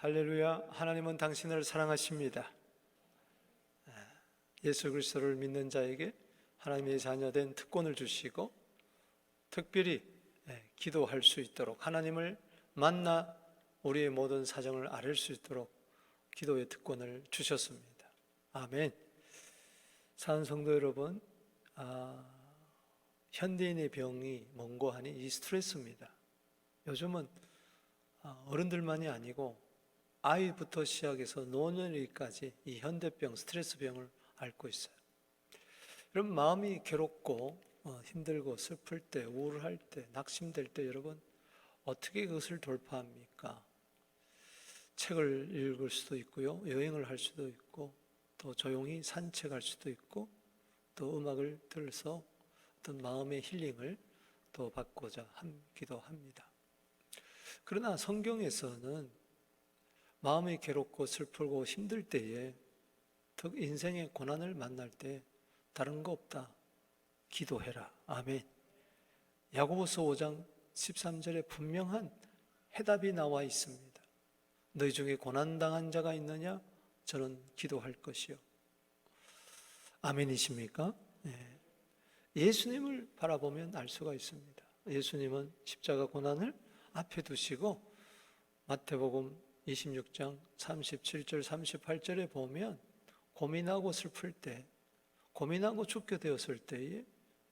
할렐루야. 하나님은 당신을 사랑하십니다. 예수 그리스도를 믿는 자에게 하나님의 자녀된 특권을 주시고 특별히 기도할 수 있도록, 하나님을 만나 우리의 모든 사정을 아뢰 수 있도록 기도의 특권을 주셨습니다. 아멘. 사는 성도 여러분, 현대인의 병이 뭔고 하니 이 스트레스입니다. 요즘은 어른들만이 아니고 아이부터 시작해서 노년기까지 이 현대병, 스트레스병을 앓고 있어요. 여러분, 마음이 괴롭고 힘들고 슬플 때, 우울할 때, 낙심될 때 여러분 어떻게 그것을 돌파합니까? 책을 읽을 수도 있고요, 여행을 할 수도 있고, 또 조용히 산책할 수도 있고, 또 음악을 들어서 어떤 마음의 힐링을 또 받고자 하기도 합니다. 그러나 성경에서는 마음이 괴롭고 슬프고 힘들 때에, 특 인생의 고난을 만날 때 다른 거 없다, 기도해라. 아멘. 야고보서 5장 13절에 분명한 해답이 나와 있습니다. 너희 중에 고난당한 자가 있느냐? 저는 기도할 것이요. 아멘이십니까? 네. 예수님을 바라보면 알 수가 있습니다. 예수님은 십자가 고난을 앞에 두시고 마태복음 26장 37절 38절에 보면 고민하고 슬플 때, 고민하고 죽게 되었을 때에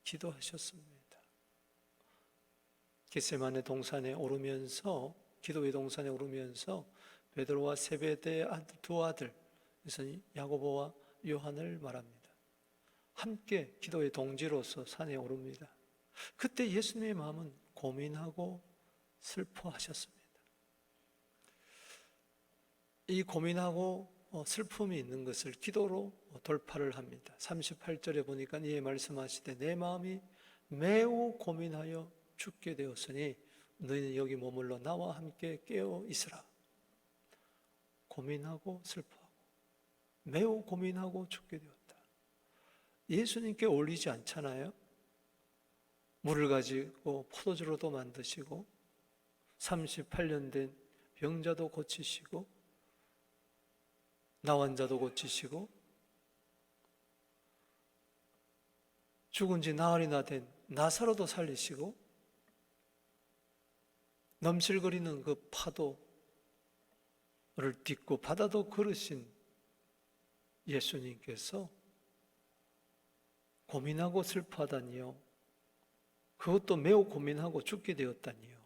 기도하셨습니다. 겟세마네 동산에 오르면서, 기도의 동산에 오르면서 베드로와 세베대의 두 아들, 그래서 야고보와 요한을 말합니다. 함께 기도의 동지로서 산에 오릅니다. 그때 예수님의 마음은 고민하고 슬퍼하셨습니다. 이 고민하고 슬픔이 있는 것을 기도로 돌파를 합니다. 38절에 보니까 이에 말씀하시되 내 마음이 매우 고민하여 죽게 되었으니 너희는 여기 머물러 나와 함께 깨어 있으라. 고민하고 슬퍼하고 매우 고민하고 죽게 되었다. 예수님께 어울리지 않잖아요. 물을 가지고 포도주로도 만드시고 38년 된 병자도 고치시고 나환 자도 고치시고 죽은 지 나흘이나 된 나사로도 살리시고 넘실거리는 그 파도를 딛고 바다도 걸으신 예수님께서 고민하고 슬퍼하다니요, 그것도 매우 고민하고 죽게 되었다니요.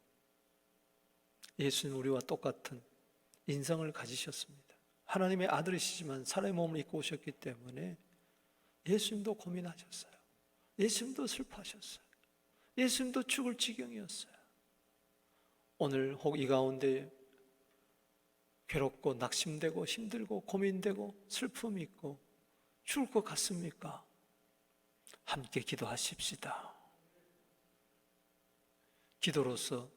예수님 우리와 똑같은 인성을 가지셨습니다. 하나님의 아들이시지만 사람의 몸을 입고 오셨기 때문에 예수님도 고민하셨어요. 예수님도 슬퍼하셨어요. 예수님도 죽을 지경이었어요. 오늘 혹 이 가운데 괴롭고 낙심되고 힘들고 고민되고 슬픔이 있고 죽을 것 같습니까? 함께 기도하십시다. 기도로서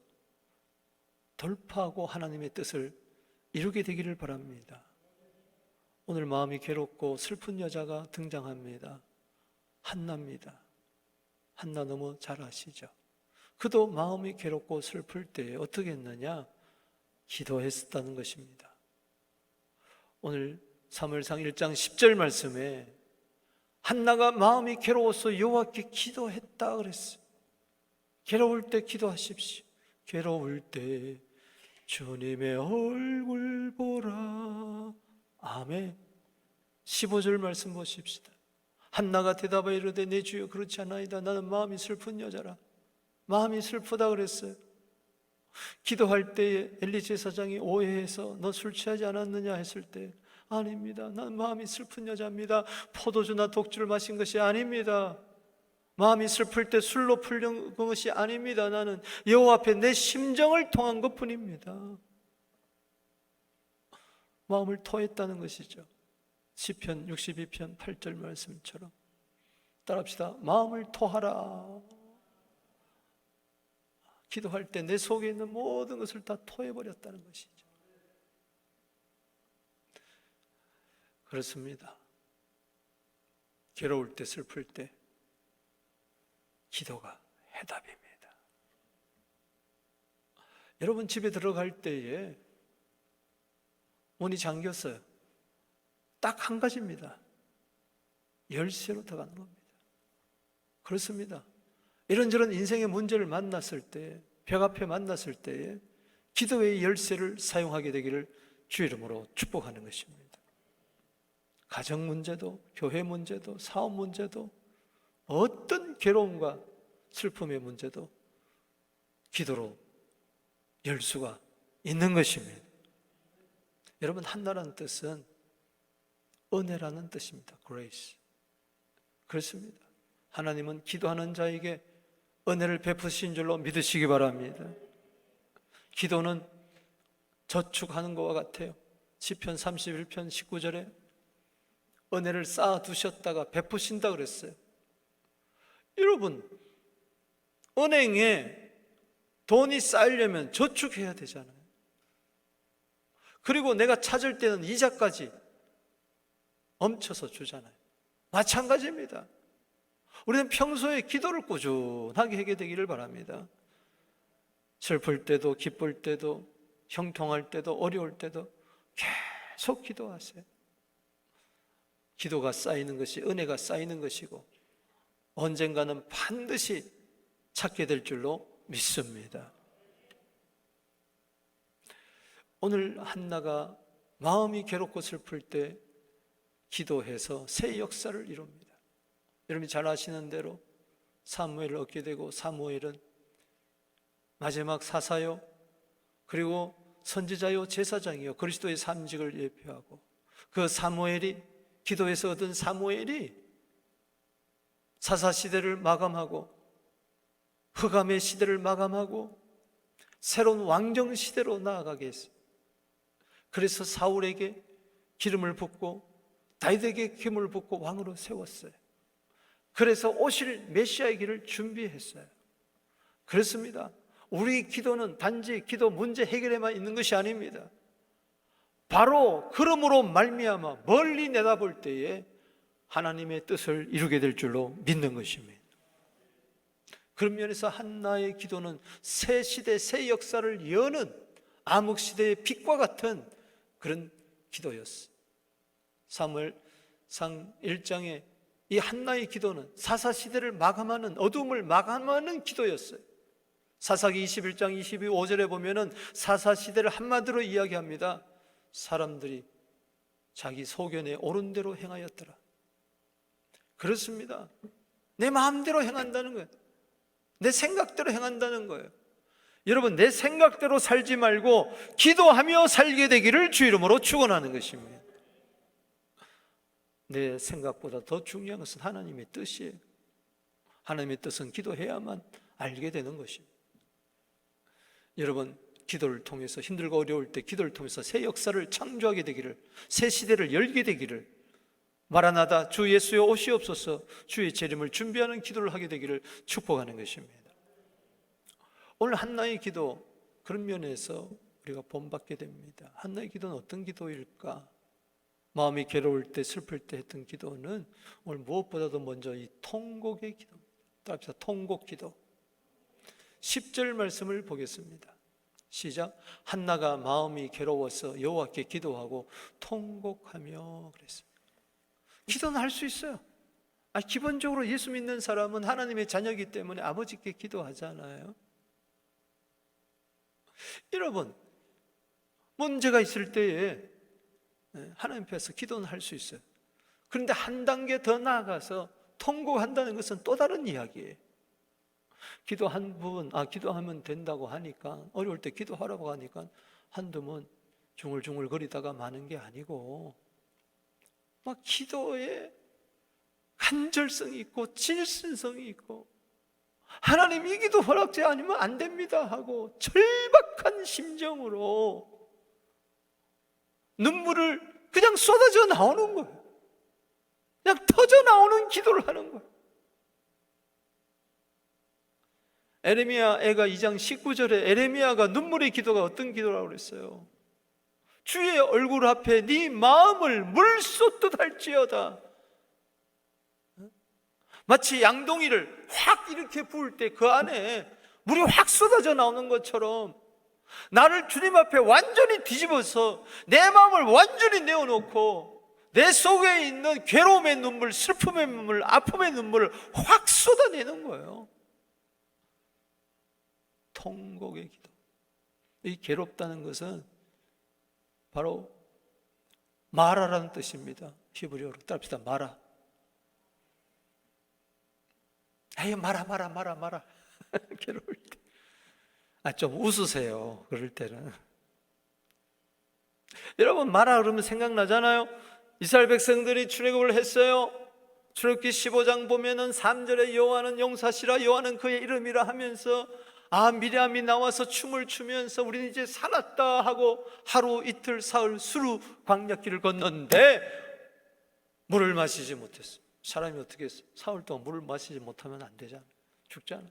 돌파하고 하나님의 뜻을 이루게 되기를 바랍니다. 오늘 마음이 괴롭고 슬픈 여자가 등장합니다. 한나입니다. 한나 너무 잘 아시죠? 그도 마음이 괴롭고 슬플 때 어떻게 했느냐? 기도했었다는 것입니다. 오늘 사무엘상 1장 10절 말씀에 한나가 마음이 괴로워서 여호와께 기도했다 그랬어요. 괴로울 때 기도하십시오. 괴로울 때 주님의 얼굴 보라. 아멘. 15절 말씀 보십시다. 한나가 대답하여 이르되 내 주여 그렇지 않아이다. 나는 마음이 슬픈 여자라. 마음이 슬프다 그랬어요. 기도할 때에 엘리 제사장이 오해해서 너 술 취하지 않았느냐 했을 때 아닙니다. 나는 마음이 슬픈 여자입니다. 포도주나 독주를 마신 것이 아닙니다. 마음이 슬플 때 술로 풀린 것이 아닙니다. 나는 여호와 앞에 내 심정을 통한 것뿐입니다. 마음을 토했다는 것이죠. 시편 62편 8절 말씀처럼 따라합시다. 마음을 토하라. 기도할 때 내 속에 있는 모든 것을 다 토해버렸다는 것이죠. 그렇습니다. 괴로울 때 슬플 때 기도가 해답입니다. 여러분 집에 들어갈 때에 문이 잠겼어요. 딱 한 가지입니다. 열쇠로 들어가는 겁니다. 그렇습니다. 이런저런 인생의 문제를 만났을 때, 벽 앞에 만났을 때에 기도의 열쇠를 사용하게 되기를 주 이름으로 축복하는 것입니다. 가정 문제도, 교회 문제도, 사업 문제도, 어떤 괴로움과 슬픔의 문제도 기도로 열 수가 있는 것입니다. 여러분, 한나라는 뜻은 은혜라는 뜻입니다. grace. 그렇습니다. 하나님은 기도하는 자에게 은혜를 베푸신 줄로 믿으시기 바랍니다. 기도는 저축하는 것과 같아요. 시편 31편 19절에 은혜를 쌓아두셨다가 베푸신다 그랬어요. 여러분, 은행에 돈이 쌓이려면 저축해야 되잖아요. 그리고 내가 찾을 때는 이자까지 멈춰서 주잖아요. 마찬가지입니다. 우리는 평소에 기도를 꾸준하게 하게 되기를 바랍니다. 슬플 때도 기쁠 때도 형통할 때도 어려울 때도 계속 기도하세요. 기도가 쌓이는 것이 은혜가 쌓이는 것이고 언젠가는 반드시 찾게 될 줄로 믿습니다. 오늘 한나가 마음이 괴롭고 슬플 때 기도해서 새 역사를 이룹니다. 여러분이 잘 아시는 대로 사무엘을 얻게 되고, 사무엘은 마지막 사사요, 그리고 선지자요, 제사장이요, 그리스도의 삼직을 예표하고, 그 사무엘이, 기도에서 얻은 사무엘이 사사시대를 마감하고 흑암의 시대를 마감하고 새로운 왕정시대로 나아가게 했어요. 그래서 사울에게 기름을 붓고 다윗에게 기름을 붓고 왕으로 세웠어요. 그래서 오실 메시아의 길을 준비했어요. 그렇습니다. 우리 기도는 단지 기도 문제 해결에만 있는 것이 아닙니다. 바로 그러므로 말미암아 멀리 내다볼 때에 하나님의 뜻을 이루게 될 줄로 믿는 것입니다. 그런 면에서 한나의 기도는 새 시대, 새 역사를 여는 암흑시대의 빛과 같은 그런 기도였어요. 사무엘상 1장에 이 한나의 기도는 사사시대를 마감하는, 어둠을 마감하는 기도였어요. 사사기 21장 22절에 보면은 사사시대를 한마디로 이야기합니다. 사람들이 자기 소견에 옳은 대로 행하였더라. 그렇습니다. 내 마음대로 행한다는 거예요. 내 생각대로 행한다는 거예요. 여러분, 내 생각대로 살지 말고 기도하며 살게 되기를 주 이름으로 축원하는 것입니다. 내 생각보다 더 중요한 것은 하나님의 뜻이에요. 하나님의 뜻은 기도해야만 알게 되는 것입니다. 여러분, 기도를 통해서 힘들고 어려울 때 기도를 통해서 새 역사를 창조하게 되기를, 새 시대를 열게 되기를, 마라나다 주 예수여 오시옵소서, 주의 재림을 준비하는 기도를 하게 되기를 축복하는 것입니다. 오늘 한나의 기도, 그런 면에서 우리가 본받게 됩니다. 한나의 기도는 어떤 기도일까? 마음이 괴로울 때, 슬플 때 했던 기도는 오늘 무엇보다도 먼저 이 통곡의 기도입니다. 따라합시다. 통곡 기도. 10절 말씀을 보겠습니다. 시작. 한나가 마음이 괴로워서 여호와께 기도하고 통곡하며 그랬습니다. 기도는 할 수 있어요. 기본적으로 예수 믿는 사람은 하나님의 자녀이기 때문에 아버지께 기도하잖아요. 여러분, 문제가 있을 때에 하나님 앞에서 기도는 할 수 있어요. 그런데 한 단계 더 나아가서 통곡한다는 것은 또 다른 이야기예요. 기도하면 된다고 하니까, 어려울 때 기도하라고 하니까 한두 번 중얼중얼 거리다가 마는 게 아니고, 막 기도에 간절성이 있고 진실성이 있고, 하나님 이 기도 허락제 아니면 안 됩니다 하고 절박한 심정으로 눈물을 그냥 쏟아져 나오는 거예요. 그냥 터져 나오는 기도를 하는 거예요. 에레미야 애가 2장 19절에 에레미야가 눈물의 기도가 어떤 기도라고 그랬어요? 주의 얼굴 앞에 네 마음을 물 쏟듯 할지어다. 마치 양동이를 확 이렇게 부을 때 그 안에 물이 확 쏟아져 나오는 것처럼 나를 주님 앞에 완전히 뒤집어서 내 마음을 완전히 내어놓고 내 속에 있는 괴로움의 눈물, 슬픔의 눈물, 아픔의 눈물을 확 쏟아내는 거예요. 통곡의 기도. 이 괴롭다는 것은 바로 마라라는 뜻입니다. 히브리어로 따릅시다. 마라. 에이, 마라. 괴로울 때. 좀 웃으세요. 그럴 때는. 여러분, 마라 그러면 생각나잖아요. 이스라엘 백성들이 출애굽을 했어요. 출애굽기 15장 보면은 3절에 여호와는 용사시라, 여호와는 그의 이름이라 하면서 미리암이 나와서 춤을 추면서 우리는 이제 살았다 하고 하루 이틀 사흘 수루 광야길을 건넜는데 물을 마시지 못했어. 사람이 어떻게 했어? 사흘 동안 물을 마시지 못하면 안 되잖아. 죽잖아.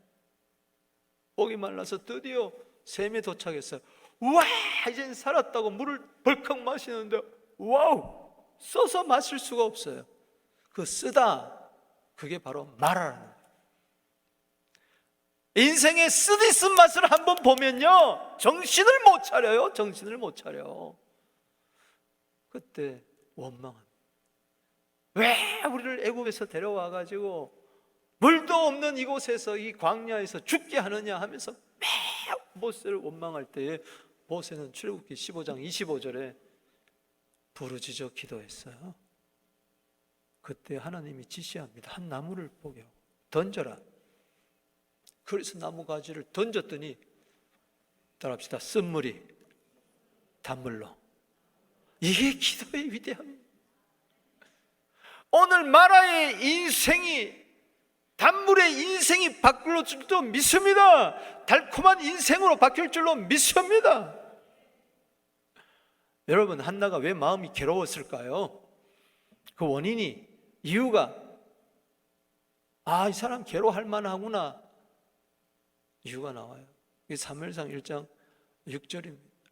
목이 말라서 드디어 샘에 도착했어요. 우와, 이젠 살았다고 물을 벌컥 마시는데 와우, 써서 마실 수가 없어요. 그 쓰다, 그게 바로 마라라는 거예요. 인생의 쓰디쓴 맛을 한번 보면요, 정신을 못 차려요. 정신을 못 차려. 그때 원망합니다. 왜 우리를 애굽에서 데려와 가지고 물도 없는 이곳에서, 이 광야에서 죽게 하느냐 하면서 매우 모세를 원망할 때에 모세는 출애굽기 15장 25절에 부르짖어 기도했어요. 그때 하나님이 지시합니다. 한 나무를 보게 하고 던져라. 그래서 나무 가지를 던졌더니, 따라합시다, 쓴물이 단물로. 이게 기도의 위대함입니다. 오늘 마라의 인생이, 단물의 인생이 바뀔 줄도 믿습니다. 달콤한 인생으로 바뀔 줄로 믿습니다. 여러분, 한나가 왜 마음이 괴로웠을까요? 그 원인이, 이유가 이 사람 괴로워할 만하구나, 이유가 나와요. 이게 사무엘상 1장 6절입니다.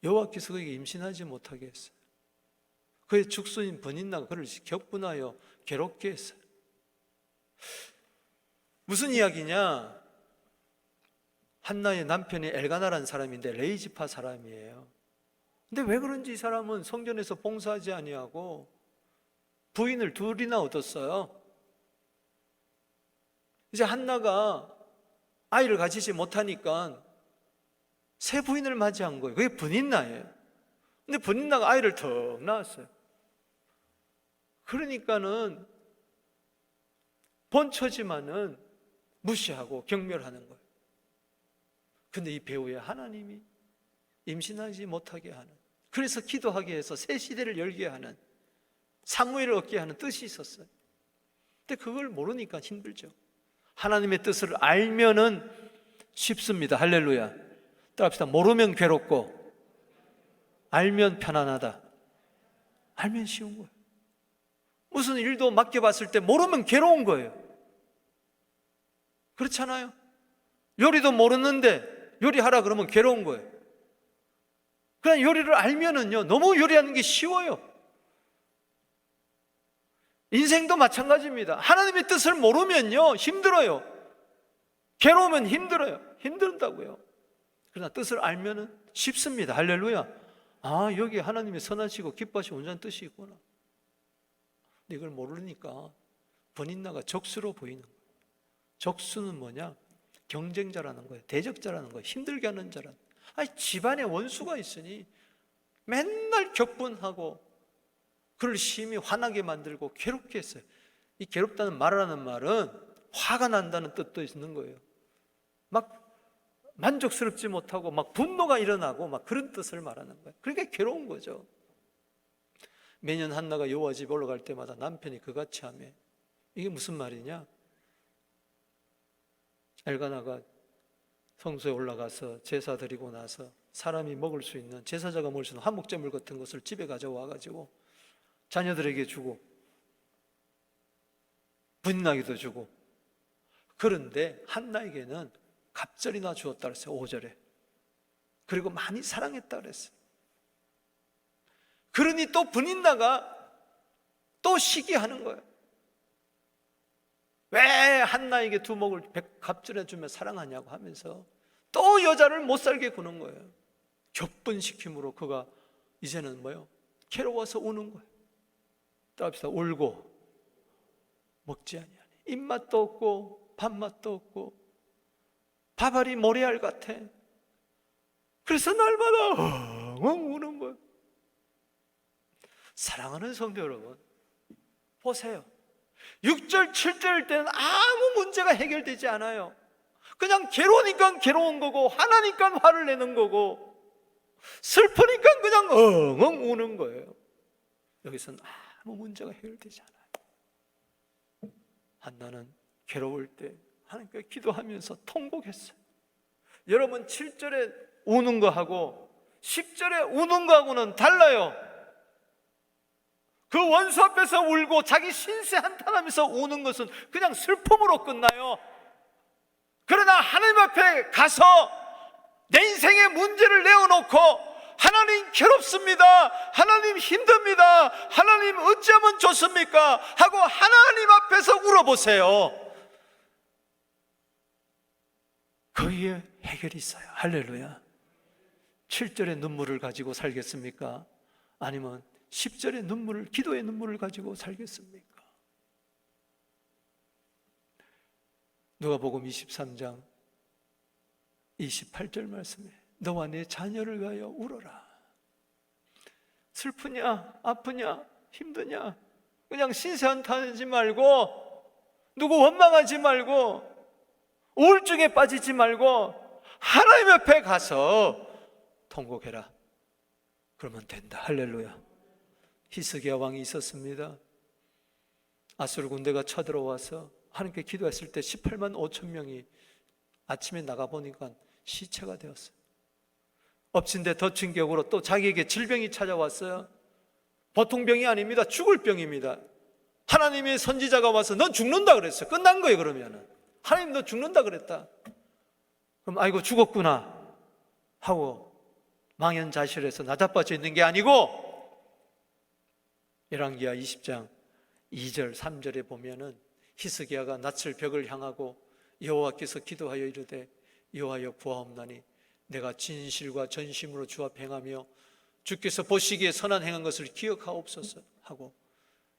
여호와께서 그에게 임신하지 못하게 했어요. 그의 죽순인 버닌나가 그를 격분하여 괴롭게 했어요. 무슨 이야기냐? 한나의 남편이 엘가나라는 사람인데 레이지파 사람이에요. 근데 왜 그런지 이 사람은 성전에서 봉사하지 아니하고 부인을 둘이나 얻었어요. 이제 한나가 아이를 가지지 못하니까 새 부인을 맞이한 거예요. 그게 브닌나예요. 근데 브닌나가 아이를 턱 낳았어요. 그러니까는 본처지만은 무시하고 경멸하는 거예요. 근데 이 배우의 하나님이 임신하지 못하게 하는, 그래서 기도하게 해서 새 시대를 열게 하는, 사무엘을 얻게 하는 뜻이 있었어요. 근데 그걸 모르니까 힘들죠. 하나님의 뜻을 알면은 쉽습니다. 할렐루야. 따라합시다. 모르면 괴롭고 알면 편안하다. 알면 쉬운 거예요. 무슨 일도 맡겨봤을 때 모르면 괴로운 거예요. 그렇잖아요. 요리도 모르는데 요리하라 그러면 괴로운 거예요. 그냥 요리를 알면은요, 너무 요리하는 게 쉬워요. 인생도 마찬가지입니다. 하나님의 뜻을 모르면요, 힘들어요. 괴로우면 힘들어요. 힘든다고요. 그러나 뜻을 알면은 쉽습니다. 할렐루야. 여기 하나님의 선하시고 기뻐하시고 온전한 뜻이 있구나. 근데 이걸 모르니까 버닌나가 적수로 보이는 거예요. 적수는 뭐냐? 경쟁자라는 거예요. 대적자라는 거예요. 힘들게 하는 자라는 거예요. 집안에 원수가 있으니 맨날 격분하고 그를 심히 화나게 만들고 괴롭게 했어요. 이 괴롭다는 말이라는 말은 화가 난다는 뜻도 있는 거예요. 막 만족스럽지 못하고 막 분노가 일어나고 막 그런 뜻을 말하는 거예요. 그러니까 괴로운 거죠. 매년 한나가 여호와 집에 올라갈 때마다 남편이 그같이 하며, 이게 무슨 말이냐? 엘가나가 성소에 올라가서 제사 드리고 나서 사람이 먹을 수 있는, 제사자가 먹을 수 있는 화목제물 같은 것을 집에 가져와 가지고 자녀들에게 주고 분나기도 주고, 그런데 한나에게는 갑절이나 주었다 그랬어요. 5절에. 그리고 많이 사랑했다 그랬어요. 그러니 또 분인나가 또 시기하는 거예요. 왜 한나에게 두목을 갑절해 주며 사랑하냐고 하면서 또 여자를 못 살게 구는 거예요. 격분시킴으로 그가 이제는 뭐요? 괴로워서 우는 거예요. 따라합시다. 울고 먹지 아니하니 입맛도 없고 밥맛도 없고 밥알이 모래알 같아. 그래서 날마다 엉엉 우는 거예요. 사랑하는 성도 여러분, 보세요. 6절, 7절 때는 아무 문제가 해결되지 않아요. 그냥 괴로우니까 괴로운 거고, 화나니까 화를 내는 거고, 슬프니까 그냥 엉엉 우는 거예요. 여기서는 아무 문제가 해결되지 않아요. 한나는 괴로울 때 하나님께 기도하면서 통곡했어요. 여러분 7절에 우는 거하고 10절에 우는 거하고는 달라요. 그 원수 앞에서 울고 자기 신세 한탄하면서 우는 것은 그냥 슬픔으로 끝나요. 그러나 하나님 앞에 가서 내 인생의 문제를 내어놓고 하나님 괴롭습니다, 하나님 힘듭니다, 하나님 어찌하면 좋습니까? 하고 하나님 앞에서 울어보세요. 거기에 해결이 있어요. 할렐루야. 7절의 눈물을 가지고 살겠습니까? 아니면 10절의 눈물을, 기도의 눈물을 가지고 살겠습니까? 누가복음 23장 28절 말씀에 너와 내 자녀를 위하여 울어라. 슬프냐, 아프냐, 힘드냐, 그냥 신세한탄하지 말고, 누구 원망하지 말고, 우울증에 빠지지 말고 하나님 옆에 가서 통곡해라. 그러면 된다. 할렐루야. 히스기야 왕이 있었습니다. 아수르 군대가 쳐들어와서 하나님께 기도했을 때 18만 5천 명이 아침에 나가보니까 시체가 되었어요. 엎친 데 덮친 격으로 또 자기에게 질병이 찾아왔어요. 보통 병이 아닙니다. 죽을 병입니다. 하나님의 선지자가 와서 넌 죽는다 그랬어요. 끝난 거예요. 그러면은 하나님 너 죽는다 그랬다. 그럼 아이고 죽었구나 하고 망연자실해서 나자빠져 있는 게 아니고, 열왕기하 20장 2절 3절에 보면은 히스기야가 낯을 벽을 향하고 여호와께서 기도하여 이르되 여호와여 구하옵나니 내가 진실과 전심으로 주 앞에 행하며 주께서 보시기에 선한 행한 것을 기억하옵소서 하고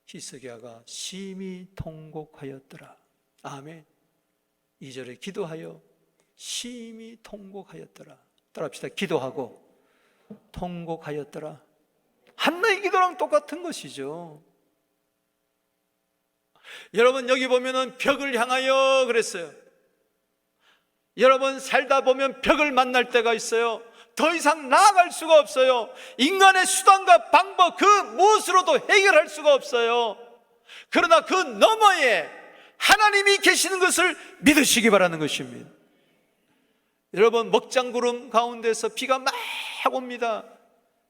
히스기야가 심히 통곡하였더라. 아멘. 2절에 기도하여 심히 통곡하였더라. 따라합시다. 기도하고 통곡하였더라. 한나의 기도랑 똑같은 것이죠. 여러분 여기 보면은 벽을 향하여 그랬어요. 여러분 살다 보면 벽을 만날 때가 있어요. 더 이상 나아갈 수가 없어요. 인간의 수단과 방법 그 무엇으로도 해결할 수가 없어요. 그러나 그 너머에 하나님이 계시는 것을 믿으시기 바라는 것입니다. 여러분 먹장구름 가운데서 비가 막 옵니다.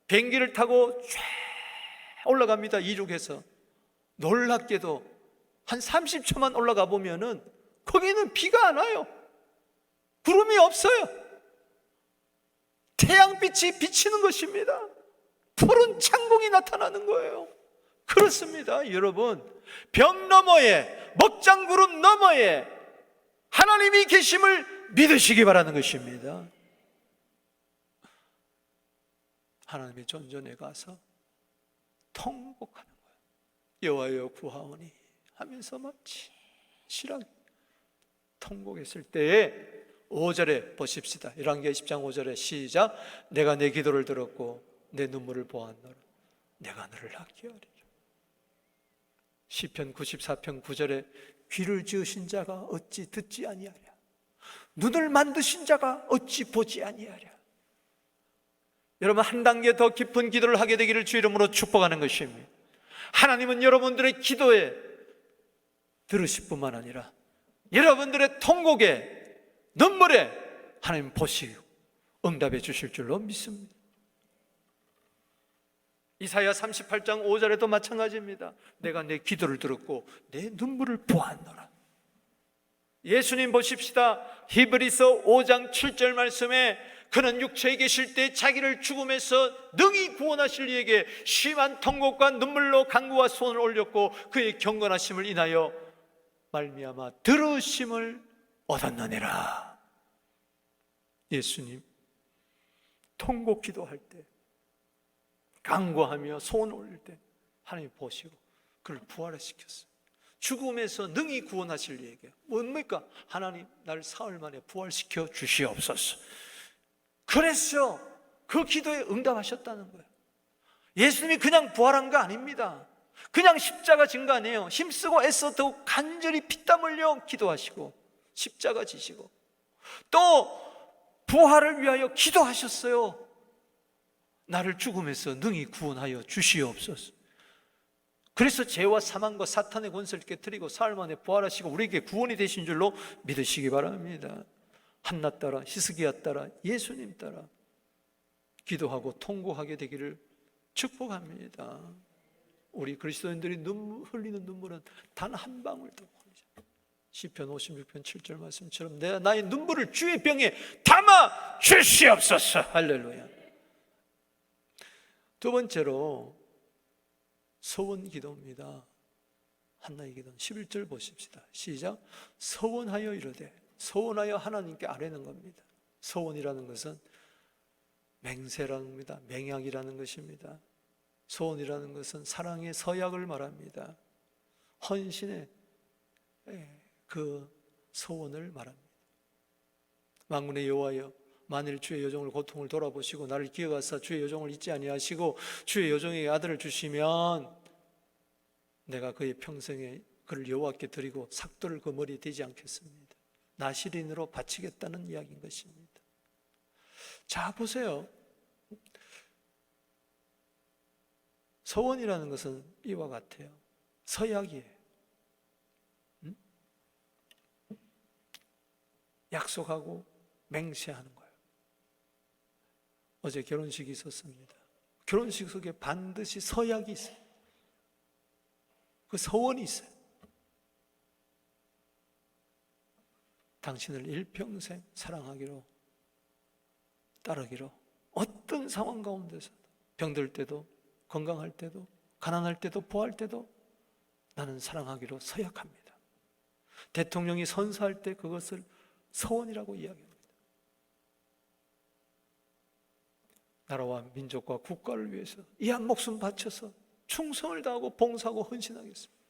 비행기를 타고 쫙 올라갑니다. 이륙해서 놀랍게도 한 30초만 올라가 보면은 거기는 비가 안 와요. 구름이 없어요. 태양빛이 비치는 것입니다. 푸른 창공이 나타나는 거예요. 그렇습니다. 여러분 벽 너머에, 먹장구름 너머에 하나님이 계심을 믿으시기 바라는 것입니다. 하나님의 존전에 가서 통곡하는 거예요. 여호와여 구하오니 하면서 막 진실하게 통곡했을 때에 5절에 보십시다. 열왕기하 10장 5절에 시작. 내가 내 기도를 들었고 내 눈물을 보았노라. 내가 너를 아끼하리라. 시편 94편 9절에 귀를 지으신 자가 어찌 듣지 아니하랴. 눈을 만드신 자가 어찌 보지 아니하랴. 여러분 한 단계 더 깊은 기도를 하게 되기를 주 이름으로 축복하는 것입니다. 하나님은 여러분들의 기도에 들으실 뿐만 아니라 여러분들의 통곡에, 눈물에 하나님 보시고 응답해 주실 줄로 믿습니다. 이사야 38장 5절에도 마찬가지입니다. 내가 내 기도를 들었고 내 눈물을 보았노라. 예수님 보십시다. 히브리서 5장 7절 말씀에 그는 육체에 계실 때 자기를 죽음에서 능히 구원하실 이에게 심한 통곡과 눈물로 간구와 소원을 올렸고 그의 경건하심을 인하여 말미암아 들으심을 얻었느니라. 예수님 통곡 기도할 때, 간구하며 소원 올릴 때 하나님 보시고 그를 부활시켰어요. 죽음에서 능히 구원하실 얘기예요. 뭡니까? 하나님 나를 사흘 만에 부활시켜 주시옵소서. 그래서 그 기도에 응답하셨다는 거예요. 예수님이 그냥 부활한 거 아닙니다. 그냥 십자가 진 거 아니에요. 힘쓰고 애써 더욱 간절히 피땀 흘려 기도하시고 십자가 지시고 또 부활을 위하여 기도하셨어요. 나를 죽음에서 능히 구원하여 주시옵소서. 그래서 죄와 사망과 사탄의 권세를 깨뜨리고 사흘 만에 부활하시고 우리에게 구원이 되신 줄로 믿으시기 바랍니다. 한나 따라, 히스기야 따라, 예수님 따라 기도하고 통곡하게 되기를 축복합니다. 우리 그리스도인들이 흘리는 눈물은 단 한 방울도 보이지 않아요. 시편 56편 7절 말씀처럼 내가 나의 눈물을 주의 병에 담아 주시옵소서. 할렐루야. 두 번째로 서원 기도입니다. 한나의 기도는 11절 보십시다. 시작. 서원하여 이르되, 서원하여 하나님께 아뢰는 겁니다. 서원이라는 것은 맹세라는 겁니다. 맹약이라는 것입니다. 서원이라는 것은 사랑의 서약을 말합니다. 헌신의 그 서원을 말합니다. 만군의 여호와여, 만일 주의 여종을 고통을 돌아보시고 나를 기억하사 주의 여종을 잊지 아니하시고 주의 여종에게 아들을 주시면 내가 그의 평생에 그를 여호와께 드리고 삭도를 그 머리에 대지 않겠습니다. 나시린으로 바치겠다는 이야기인 것입니다. 자, 보세요. 서원이라는 것은 이와 같아요. 서약이에요. 약속하고 맹세하는 거예요. 어제 결혼식이 있었습니다. 결혼식 속에 반드시 서약이 있어요. 그 서원이 있어요. 당신을 일평생 사랑하기로, 따르기로, 어떤 상황 가운데서도, 병들 때도, 건강할 때도, 가난할 때도, 부할 때도 나는 사랑하기로 서약합니다. 대통령이 선서할 때 그것을 서원이라고 이야기합니다. 나라와 민족과 국가를 위해서 이 한 목숨 바쳐서 충성을 다하고 봉사하고 헌신하겠습니다.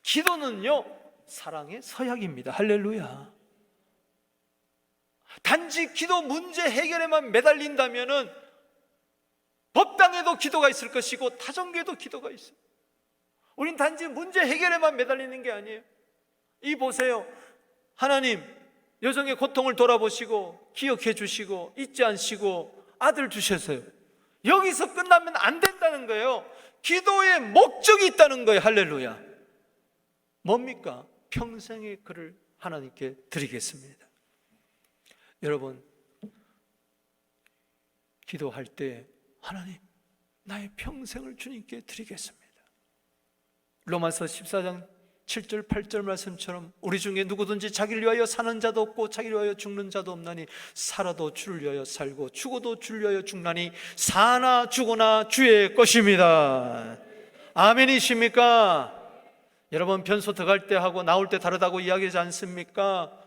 기도는요, 사랑의 서약입니다. 할렐루야. 단지 기도 문제 해결에만 매달린다면은 법당에도 기도가 있을 것이고 타종교에도 기도가 있어요. 우린 단지 문제 해결에만 매달리는 게 아니에요. 이 보세요. 하나님, 여종의 고통을 돌아보시고 기억해 주시고 잊지 않으시고 아들 주셨어요. 여기서 끝나면 안 된다는 거예요. 기도의 목적이 있다는 거예요. 할렐루야. 뭡니까? 평생의 그를 하나님께 드리겠습니다. 여러분, 기도할 때 하나님, 나의 평생을 주님께 드리겠습니다. 로마서 14장 7절 8절 말씀처럼 우리 중에 누구든지 자기를 위하여 사는 자도 없고 자기를 위하여 죽는 자도 없나니 살아도 주를 위하여 살고 죽어도 주를 위하여 죽나니 사나 죽으나 주의 것입니다. 아멘이십니까? 여러분, 변소 들어갈 때 하고 나올 때 다르다고 이야기하지 않습니까?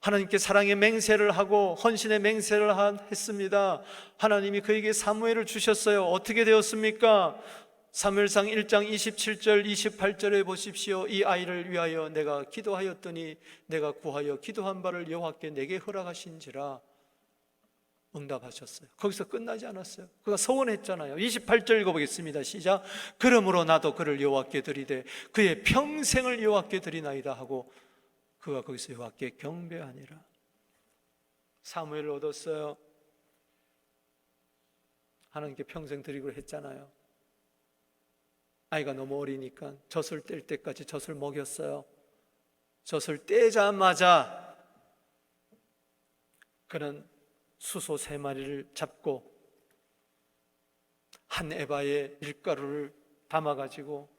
하나님께 사랑의 맹세를 하고 헌신의 맹세를 했습니다. 하나님이 그에게 사무엘을 주셨어요. 어떻게 되었습니까? 사무엘상 1장 27절 28절에 보십시오. 이 아이를 위하여 내가 기도하였더니 내가 구하여 기도한 바를 여호와께 내게 허락하신지라. 응답하셨어요. 거기서 끝나지 않았어요. 그가 서원했잖아요. 28절 읽어보겠습니다. 시작. 그러므로 나도 그를 여호와께 드리되 그의 평생을 여호와께 드리나이다 하고 그가 거기서 여호와께 경배하니라. 사무엘을 얻었어요. 하나님께 평생 드리기로 했잖아요. 아이가 너무 어리니까 젖을 뗄 때까지 젖을 먹였어요. 젖을 떼자마자 그는 수소 3마리를 잡고 한 에바의 밀가루를 담아가지고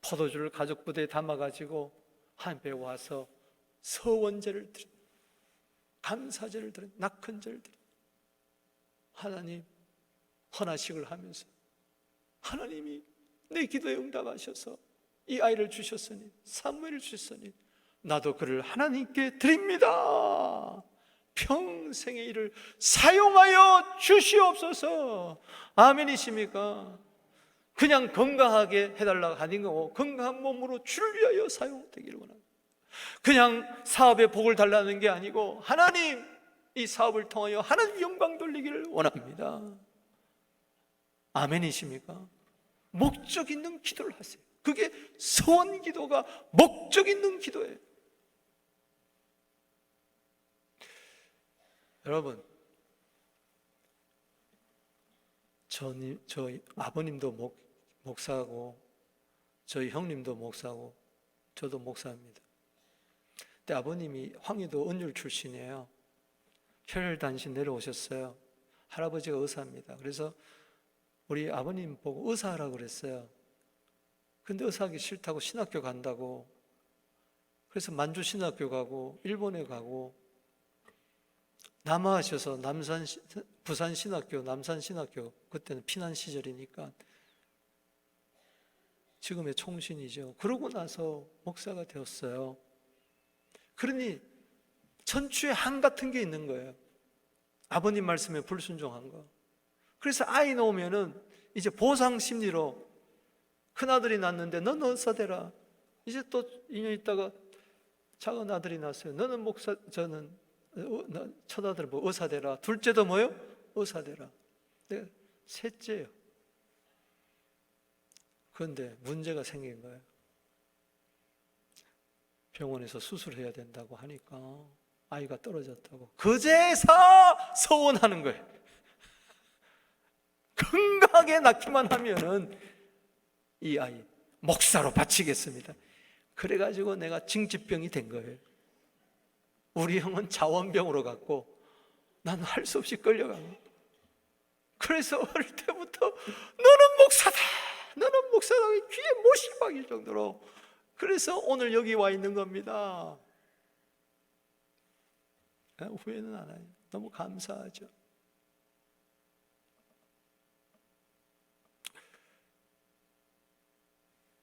포도주를 가죽 부대에 담아가지고 한 배 와서 서원제를 드린, 감사제를 드린, 낙헌제를 드린, 하나님 헌화식을 하면서 하나님이 내 기도에 응답하셔서 이 아이를 주셨으니 사무엘을 주셨으니 나도 그를 하나님께 드립니다. 평생의 일을 사용하여 주시옵소서. 아멘이십니까? 그냥 건강하게 해달라고 하는 거고, 건강한 몸으로 주를 위하여 사용되기를 원합니다. 그냥 사업에 복을 달라는 게 아니고 하나님, 이 사업을 통하여 하나님 영광 돌리기를 원합니다. 아멘이십니까? 목적 있는 기도를 하세요. 그게 소원 기도가 목적 있는 기도예요. 여러분, 저희 아버님도 목사고, 저희 형님도 목사고, 저도 목사입니다. 근데 아버님이 황희도 언율 출신이에요. 혈단신 내려오셨어요. 할아버지가 의사입니다. 그래서 우리 아버님 보고 의사하라고 그랬어요. 근데 의사하기 싫다고 신학교 간다고. 그래서 만주 신학교 가고 일본에 가고, 남아하셔서 부산 신학교, 남산 신학교, 그때는 피난 시절이니까 지금의 총신이죠. 그러고 나서 목사가 되었어요. 그러니 천추의 한 같은 게 있는 거예요. 아버님 말씀에 불순종한 거. 그래서 아이 놓으면은 이제 보상 심리로, 큰아들이 낳는데 너는 의사 되라. 이제 또 2년 있다가 작은 아들이 낳았어요. 너는 목사, 저는 첫 아들 뭐 의사 되라. 둘째도 뭐요? 의사 되라. 내가 셋째예요. 그런데 문제가 생긴 거예요. 병원에서 수술해야 된다고 하니까 아이가 떨어졌다고 그제서 서원하는 거예요. 건강하게 낳기만 하면은 이 아이 목사로 바치겠습니다. 그래가지고 내가 징집병이 된 거예요. 우리 형은 자원병으로 갔고 나는 할 수 없이 끌려간 거예요. 그래서 어릴 때부터 너는 목사다, 너는 목사다, 귀에 못이 박일 정도로. 그래서 오늘 여기 와 있는 겁니다. 후회는 안 해요. 너무 감사하죠.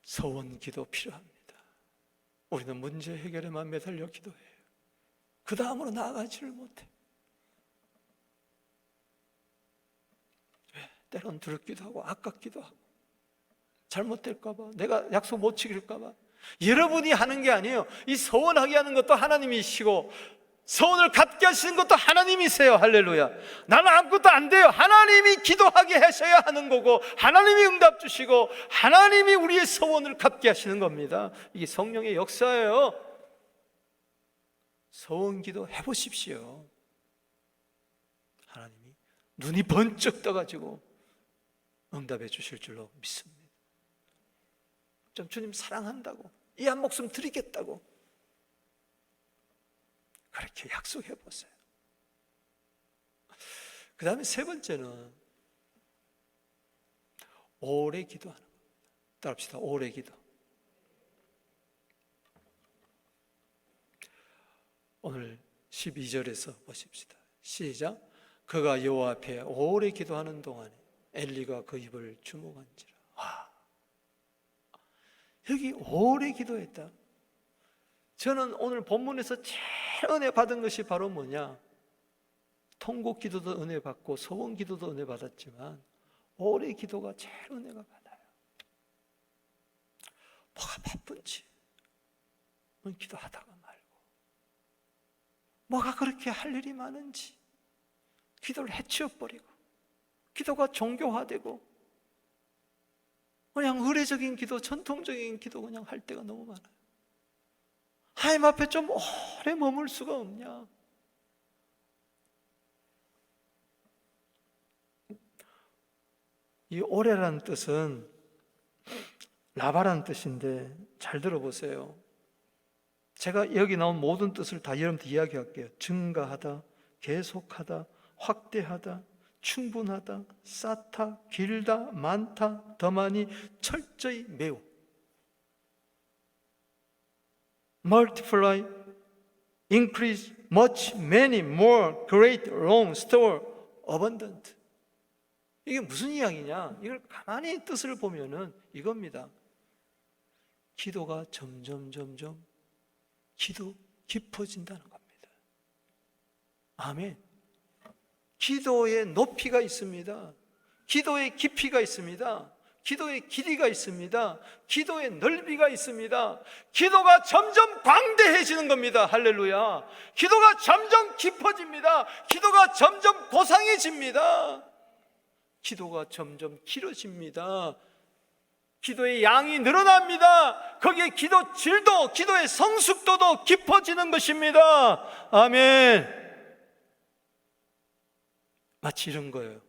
서원 기도 필요합니다. 우리는 문제 해결에만 매달려 기도해요. 그 다음으로 나아가지를 못해. 왜? 때론 두렵기도 하고 아깝기도 하고 잘못될까봐, 내가 약속 못 지킬까봐. 여러분이 하는 게 아니에요. 이 서원하게 하는 것도 하나님이시고 서원을 갖게 하시는 것도 하나님이세요. 할렐루야. 나는 아무것도 안 돼요. 하나님이 기도하게 하셔야 하는 거고, 하나님이 응답 주시고, 하나님이 우리의 서원을 갖게 하시는 겁니다. 이게 성령의 역사예요. 서원 기도 해보십시오. 하나님이 눈이 번쩍 떠가지고 응답해 주실 줄로 믿습니다. 좀 주님 사랑한다고, 이 한 목숨 드리겠다고 그렇게 약속해 보세요. 그 다음에 세 번째는 오래 기도하는 겁니다. 따라합시다. 오래 기도. 오늘 12절에서 보십시다. 시작. 그가 여호와 앞에 오래 기도하는 동안에 엘리가 그 입을 주목한지라. 와, 여기 오래 기도했다. 저는 오늘 본문에서 제일 은혜 받은 것이 바로 뭐냐? 통곡 기도도 은혜 받고 소원 기도도 은혜 받았지만 오래 기도가 제일 은혜가 받아요. 뭐가 바쁜지 기도하다가 말고, 뭐가 그렇게 할 일이 많은지 기도를 해치워버리고, 기도가 종교화되고 그냥 의례적인 기도, 전통적인 기도 그냥 할 때가 너무 많아요. 하나님 앞에 좀 오래 머물 수가 없냐? 이 오래라는 뜻은 라바라는 뜻인데 잘 들어보세요. 제가 여기 나온 모든 뜻을 다 여러분한테 이야기할게요. 증가하다, 계속하다, 확대하다, 충분하다, 쌓다, 길다, 많다, 더 많이, 철저히, 매우. multiply, increase, much, many, more, great, long, store, abundant. 이게 무슨 이야기냐? 이걸 가만히 뜻을 보면은 이겁니다. 기도가 점점 깊어진다는 겁니다. 아멘. 기도의 높이가 있습니다. 기도의 깊이가 있습니다. 기도의 길이가 있습니다. 기도의 넓이가 있습니다. 기도가 점점 광대해지는 겁니다. 할렐루야. 기도가 점점 깊어집니다. 기도가 점점 고상해집니다. 기도가 점점 길어집니다. 기도의 양이 늘어납니다. 거기에 기도 질도, 기도의 성숙도도 깊어지는 것입니다. 아멘. 마치 이런 거예요.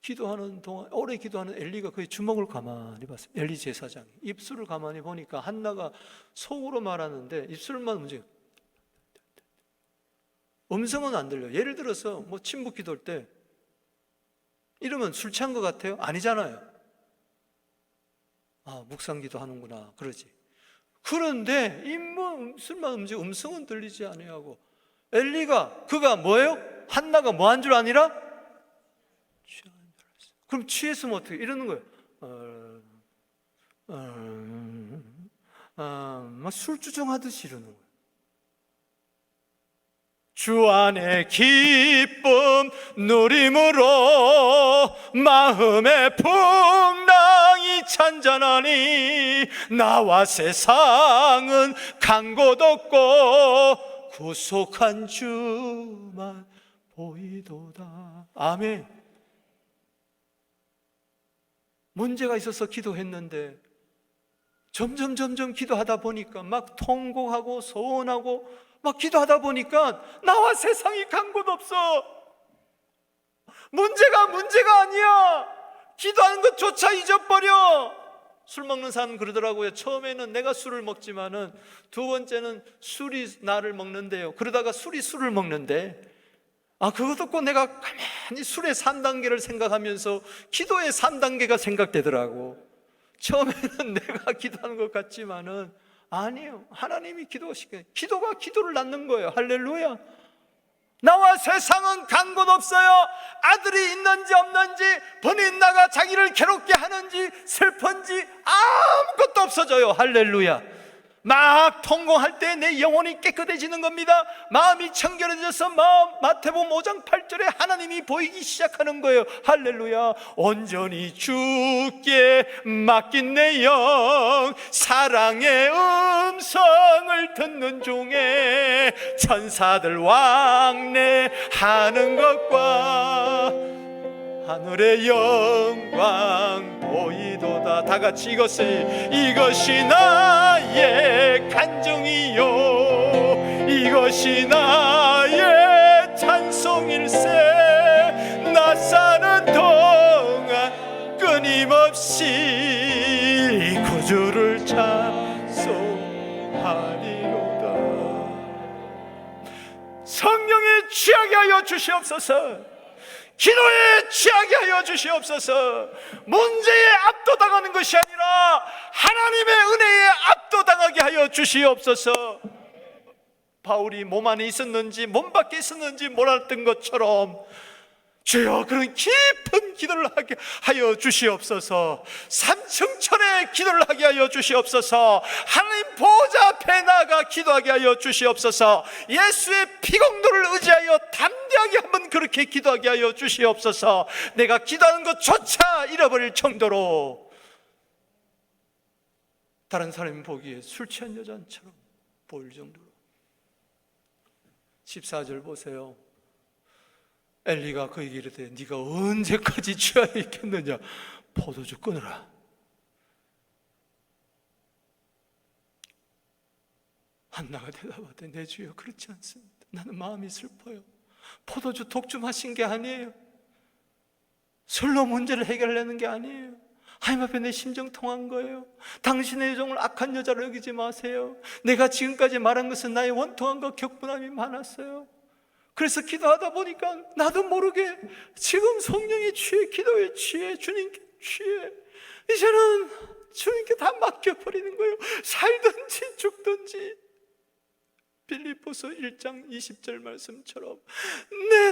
기도하는 동안, 오래 기도하는 엘리가 그의 주먹을 가만히 봤어요. 엘리 제사장이 입술을 가만히 보니까 한나가 속으로 말하는데 입술만 움직여요. 음성은 안 들려요. 예를 들어서 뭐 친북 기도할 때 이러면 술 취한 것 같아요? 아니잖아요. 아, 묵상 기도하는구나 그러지. 그런데 입술만 움직여 음성은 들리지 아니하고 엘리가 그가 뭐예요? 한나가 뭐 한 줄 아니라? 취한 줄 알았어요. 그럼 취했으면 어떻게 이러는 거예요? 막 술주정하듯이 이러는 거예요. 주 안에 기쁨 누림으로 마음의 풍랑이 잔잔하니 나와 세상은 간 곳 없고 구속한 주만 보이도다. 아멘. 문제가 있어서 기도했는데 점점 기도하다 보니까 막 통곡하고 소원하고 막 기도하다 보니까 나와 세상이 간 곳 없어. 문제가 아니야. 기도하는 것조차 잊어버려. 술 먹는 사람은 그러더라고요. 처음에는 내가 술을 먹지만은 두 번째는 술이 나를 먹는데요. 그러다가 술이 술을 먹는데 그것 듣고 내가 가만히 술의 3단계를 생각하면서 기도의 3단계가 생각되더라고. 처음에는 내가 기도하는 것 같지만은 아니에요. 하나님이 기도하시게 기도가 기도를 낳는 거예요. 할렐루야. 나와 세상은 간 곳 없어요. 아들이 있는지 없는지, 번이 나가 자기를 괴롭게 하는지 슬픈지 아무것도 없어져요. 할렐루야. 막 통곡할 때 내 영혼이 깨끗해지는 겁니다. 마음이 청결해져서 마태복음 5장 8절에 하나님이 보이기 시작하는 거예요. 할렐루야. 온전히 주께 맡긴 내 영 사랑의 음성을 듣는 중에 천사들 왕래하는 것과 하늘의 영광 보이도다. 다 같이 이것이 나의 간증이요 이것이 나의 찬송일세. 나 사는 동안 끊임없이 구주를 찬송하리로다. 성령에 취하게 하여 주시옵소서. 기도에 취하게 하여 주시옵소서. 문제에 압도당하는 것이 아니라 하나님의 은혜에 압도당하게 하여 주시옵소서. 바울이 몸 안에 있었는지 몸 밖에 있었는지 몰랐던 것처럼 주여 그런 깊은 기도를 하게 하여 주시옵소서. 삼층천의 기도를 하게 하여 주시옵소서. 하나님 보좌 앞에 나가 기도하게 하여 주시옵소서. 예수의 피공로를 의지하여 담대하게 한번 그렇게 기도하게 하여 주시옵소서. 내가 기도하는 것조차 잃어버릴 정도로 다른 사람이 보기에 술 취한 여자처럼 보일 정도로. 14절 보세요. 엘리가 그에게 이르되 네가 언제까지 취하여 있겠느냐. 포도주 끊으라. 한나가 대답하되 내 주여 그렇지 않습니다. 나는 마음이 슬퍼요. 포도주 독주 마신 게 아니에요. 술로 문제를 해결하려는 게 아니에요. 하나님 앞에 내 심정 통한 거예요. 당신의 여종을 악한 여자로 여기지 마세요. 내가 지금까지 말한 것은 나의 원통함과 격분함이 많았어요. 그래서 기도하다 보니까 나도 모르게 지금 성령에 취해 기도에 취해 주님께 취해 이제는 주님께 다 맡겨버리는 거예요. 살든지 죽든지. 빌립보서 1장 20절 말씀처럼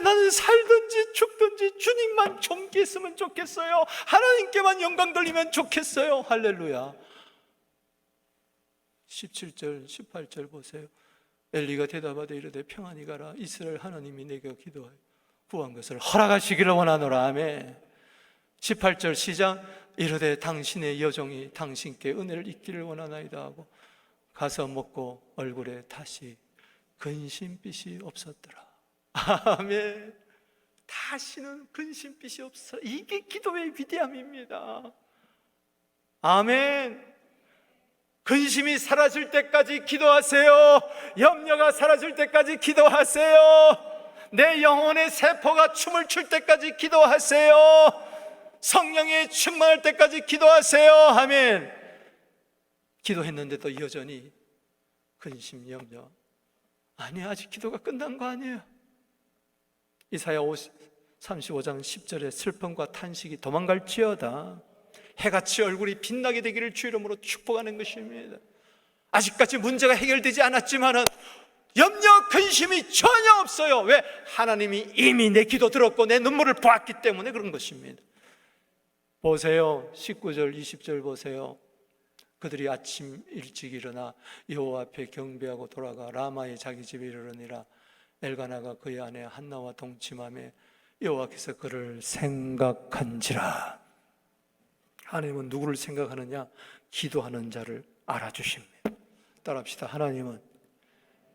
나는 살든지 죽든지 주님만 존귀했으면 좋겠어요. 하나님께만 영광 돌리면 좋겠어요. 할렐루야. 17절 18절 보세요. 엘리가 대답하되 이르되 평안히 가라. 이스라엘 하나님이 내게 기도하여 구한 것을 허락하시기를 원하노라. 아멘. 18절 시작. 이르되 당신의 여종이 당신께 은혜를 입기를 원하나이다 하고 가서 먹고 얼굴에 다시 근심빛이 없었더라. 아멘. 다시는 근심빛이 없어. 이게 기도의 위대함입니다. 아멘. 근심이 사라질 때까지 기도하세요. 염려가 사라질 때까지 기도하세요. 내 영혼의 세포가 춤을 출 때까지 기도하세요. 성령이 충만할 때까지 기도하세요. 아멘. 기도했는데도 여전히 근심, 염려. 아니, 아직 기도가 끝난 거 아니에요. 이사야 35장 10절에 슬픔과 탄식이 도망갈지어다. 해같이 얼굴이 빛나게 되기를 주 이름으로 축복하는 것입니다. 아직까지 문제가 해결되지 않았지만은 염려, 근심이 전혀 없어요. 왜? 하나님이 이미 내 기도 들었고 내 눈물을 보았기 때문에 그런 것입니다. 보세요. 19절 20절 보세요. 그들이 아침 일찍 일어나 여호와 앞에 경배하고 돌아가 라마의 자기 집에 이르러니라. 엘가나가 그의 아내 한나와 동침하며 여호와께서 그를 생각한지라. 하나님은 누구를 생각하느냐? 기도하는 자를 알아주십니다. 따라합시다. 하나님은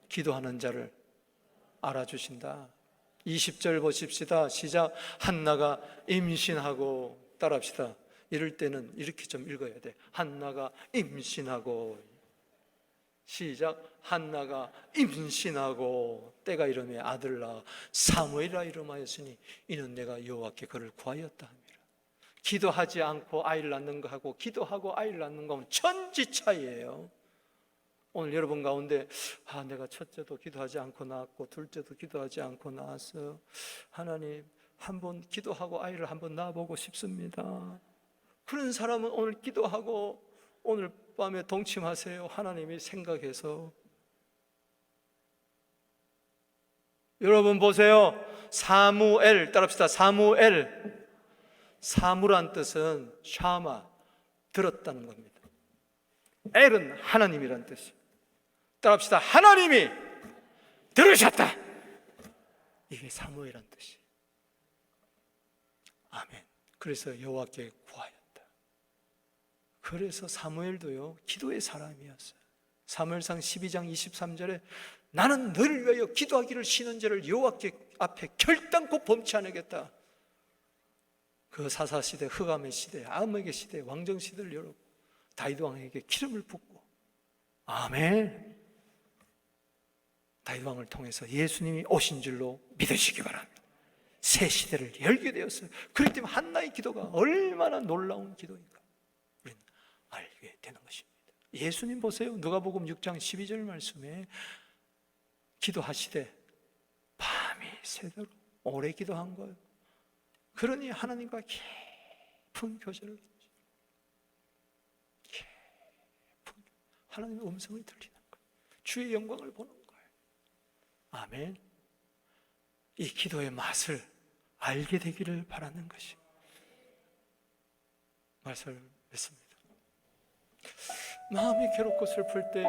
기도하는 자를 알아주신다. 20절 보십시다. 시작. 한나가 임신하고. 따라합시다. 이럴 때는 이렇게 좀 읽어야 돼. 한나가 임신하고. 시작. 한나가 임신하고 때가 이르매 아들을 낳아 사무엘이라 이름하였으니 이는 내가 여호와께 그를 구하였다 함이라. 기도하지 않고 아이를 낳는 거하고 기도하고 아이를 낳는 거는 천지 차이예요. 오늘 여러분 가운데 내가 첫째도 기도하지 않고 낳았고 둘째도 기도하지 않고 낳았어요. 하나님, 한번 기도하고 아이를 한번 낳아보고 싶습니다. 그런 사람은 오늘 기도하고 오늘 밤에 동침하세요. 하나님이 생각해서. 여러분 보세요. 사무엘, 따라합시다. 사무엘. 사무란 뜻은 샤마, 들었다는 겁니다. 엘은 하나님이란 뜻이에요. 따라합시다. 하나님이 들으셨다. 이게 사무엘이란 뜻이에요. 아멘. 그래서 여호와께 구하였다. 그래서 사무엘도요 기도의 사람이었어요. 사무엘상 12장 23절에 나는 너를 위하여 기도하기를 쉬는 죄를 여호와께 앞에 결단코 범치 않겠다. 그 사사시대, 흑암의 시대, 암흑의 시대, 왕정시대를 열었고 다윗 왕에게 기름을 붓고. 아멘. 다윗 왕을 통해서 예수님이 오신 줄로 믿으시기 바랍니다. 새 시대를 열게 되었어요. 그렇기 때문에 한나의 기도가 얼마나 놀라운 기도인가 우리는 알게 되는 것입니다. 예수님 보세요. 누가복음 6장 12절 말씀에 기도하시되 밤이 새도록 오래 기도한 거예요. 그러니 하나님과 깊은 교제를 하나님의 음성을 들리는 거예요. 주의 영광을 보는 거예요. 아멘. 이 기도의 맛을 알게 되기를 바라는 것이 말씀을 맺습니다. 마음이 괴롭고 슬플 때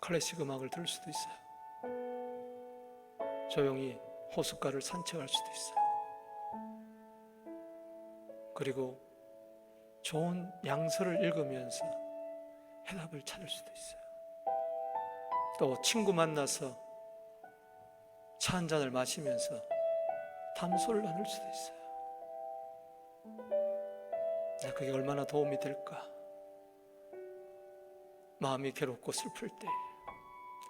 클래식 음악을 들을 수도 있어요. 조용히 호숫가를 산책할 수도 있어요. 그리고 좋은 양서를 읽으면서 해답을 찾을 수도 있어요. 또 친구 만나서 차 한 잔을 마시면서 담소를 나눌 수도 있어요. 그게 얼마나 도움이 될까? 마음이 괴롭고 슬플 때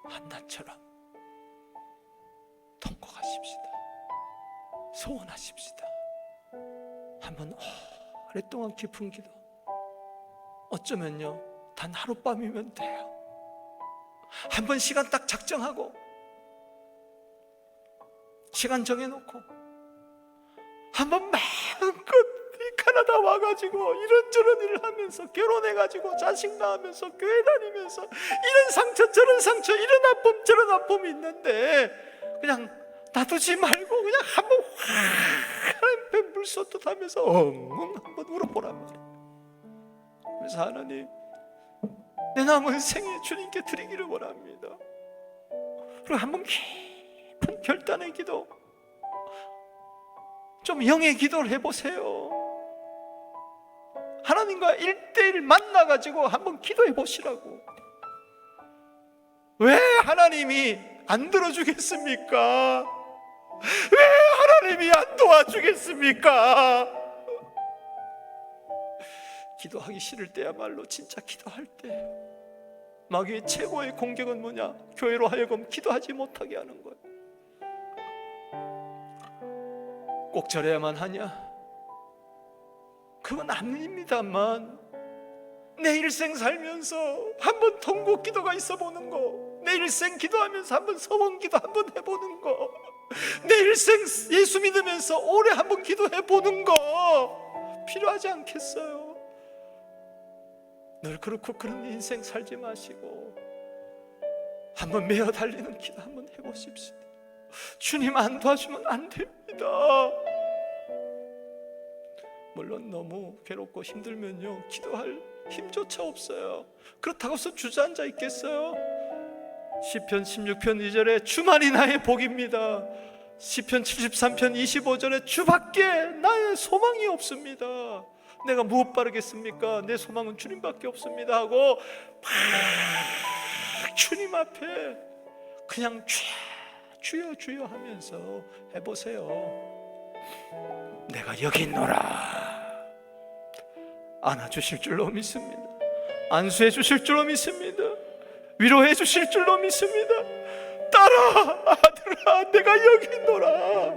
한나처럼 통곡하십시다. 소원하십시다. 한번 오랫동안 깊은 기도, 어쩌면요 단 하룻밤이면 돼요. 한번 시간 딱 작정하고 시간 정해놓고 한번 마음껏 가나다 와가지고 이런저런 일을 하면서 결혼해가지고 자식 낳으면서 교회 다니면서 이런 상처 저런 상처 이런 아픔 저런 아픔이 있는데 그냥 놔두지 말고 그냥 한번 확 물쏟듯 하면서 엉엉 한번 울어보란 말이에요. 그래서 하나님, 내 남은 생에 주님께 드리기를 원합니다. 그리고 한번 깊은 결단의 기도, 좀 영의 기도를 해보세요. 하나님과 1대1 만나가지고 한번 기도해 보시라고. 왜 하나님이 안 들어주겠습니까? 왜 하나님이 안 도와주겠습니까? 기도하기 싫을 때야말로 진짜 기도할 때 마귀의 최고의 공격은 뭐냐? 교회로 하여금 기도하지 못하게 하는 거예요. 꼭 저래야만 하냐? 그건 아닙니다만, 내 일생 살면서 한번 통곡 기도가 있어 보는 거, 내 일생 기도하면서 한번 서원 기도 한번 해보는 거, 내 일생 예수 믿으면서 오래 한번 기도해 보는 거 필요하지 않겠어요? 늘 그렇고 그런 인생 살지 마시고 한번 매어 달리는 기도 한번 해보십시오. 주님 안 도와주면 안 됩니다. 물론 너무 괴롭고 힘들면요, 기도할 힘조차 없어요. 그렇다고 해서 주저앉아 있겠어요? 시편 16편 2절에 주만이 나의 복입니다. 시편 73편 25절에 주밖에 나의 소망이 없습니다. 내가 무엇 바르겠습니까? 내 소망은 주님밖에 없습니다 하고 막 주님 앞에 그냥 주여 주여 하면서 해보세요. 내가 여기 있노라. 안아주실 줄로 믿습니다. 안수해 주실 줄로 믿습니다. 위로해 주실 줄로 믿습니다. 딸아, 아들아, 내가 여기 있노라.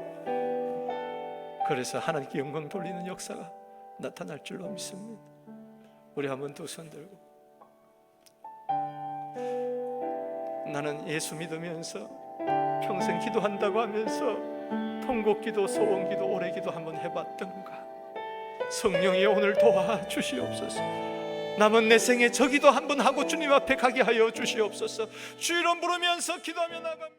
그래서 하나님께 영광 돌리는 역사가 나타날 줄로 믿습니다. 우리 한번 두 손 들고, 나는 예수 믿으면서 평생 기도한다고 하면서 통곡기도, 소원기도, 오래기도 한번 해봤던가? 성령이 오늘 도와주시옵소서. 남은 내 생에 저 기도 한번 하고 주님 앞에 가게 하여 주시옵소서. 주 이름 부르면서 기도하며 나갑니다.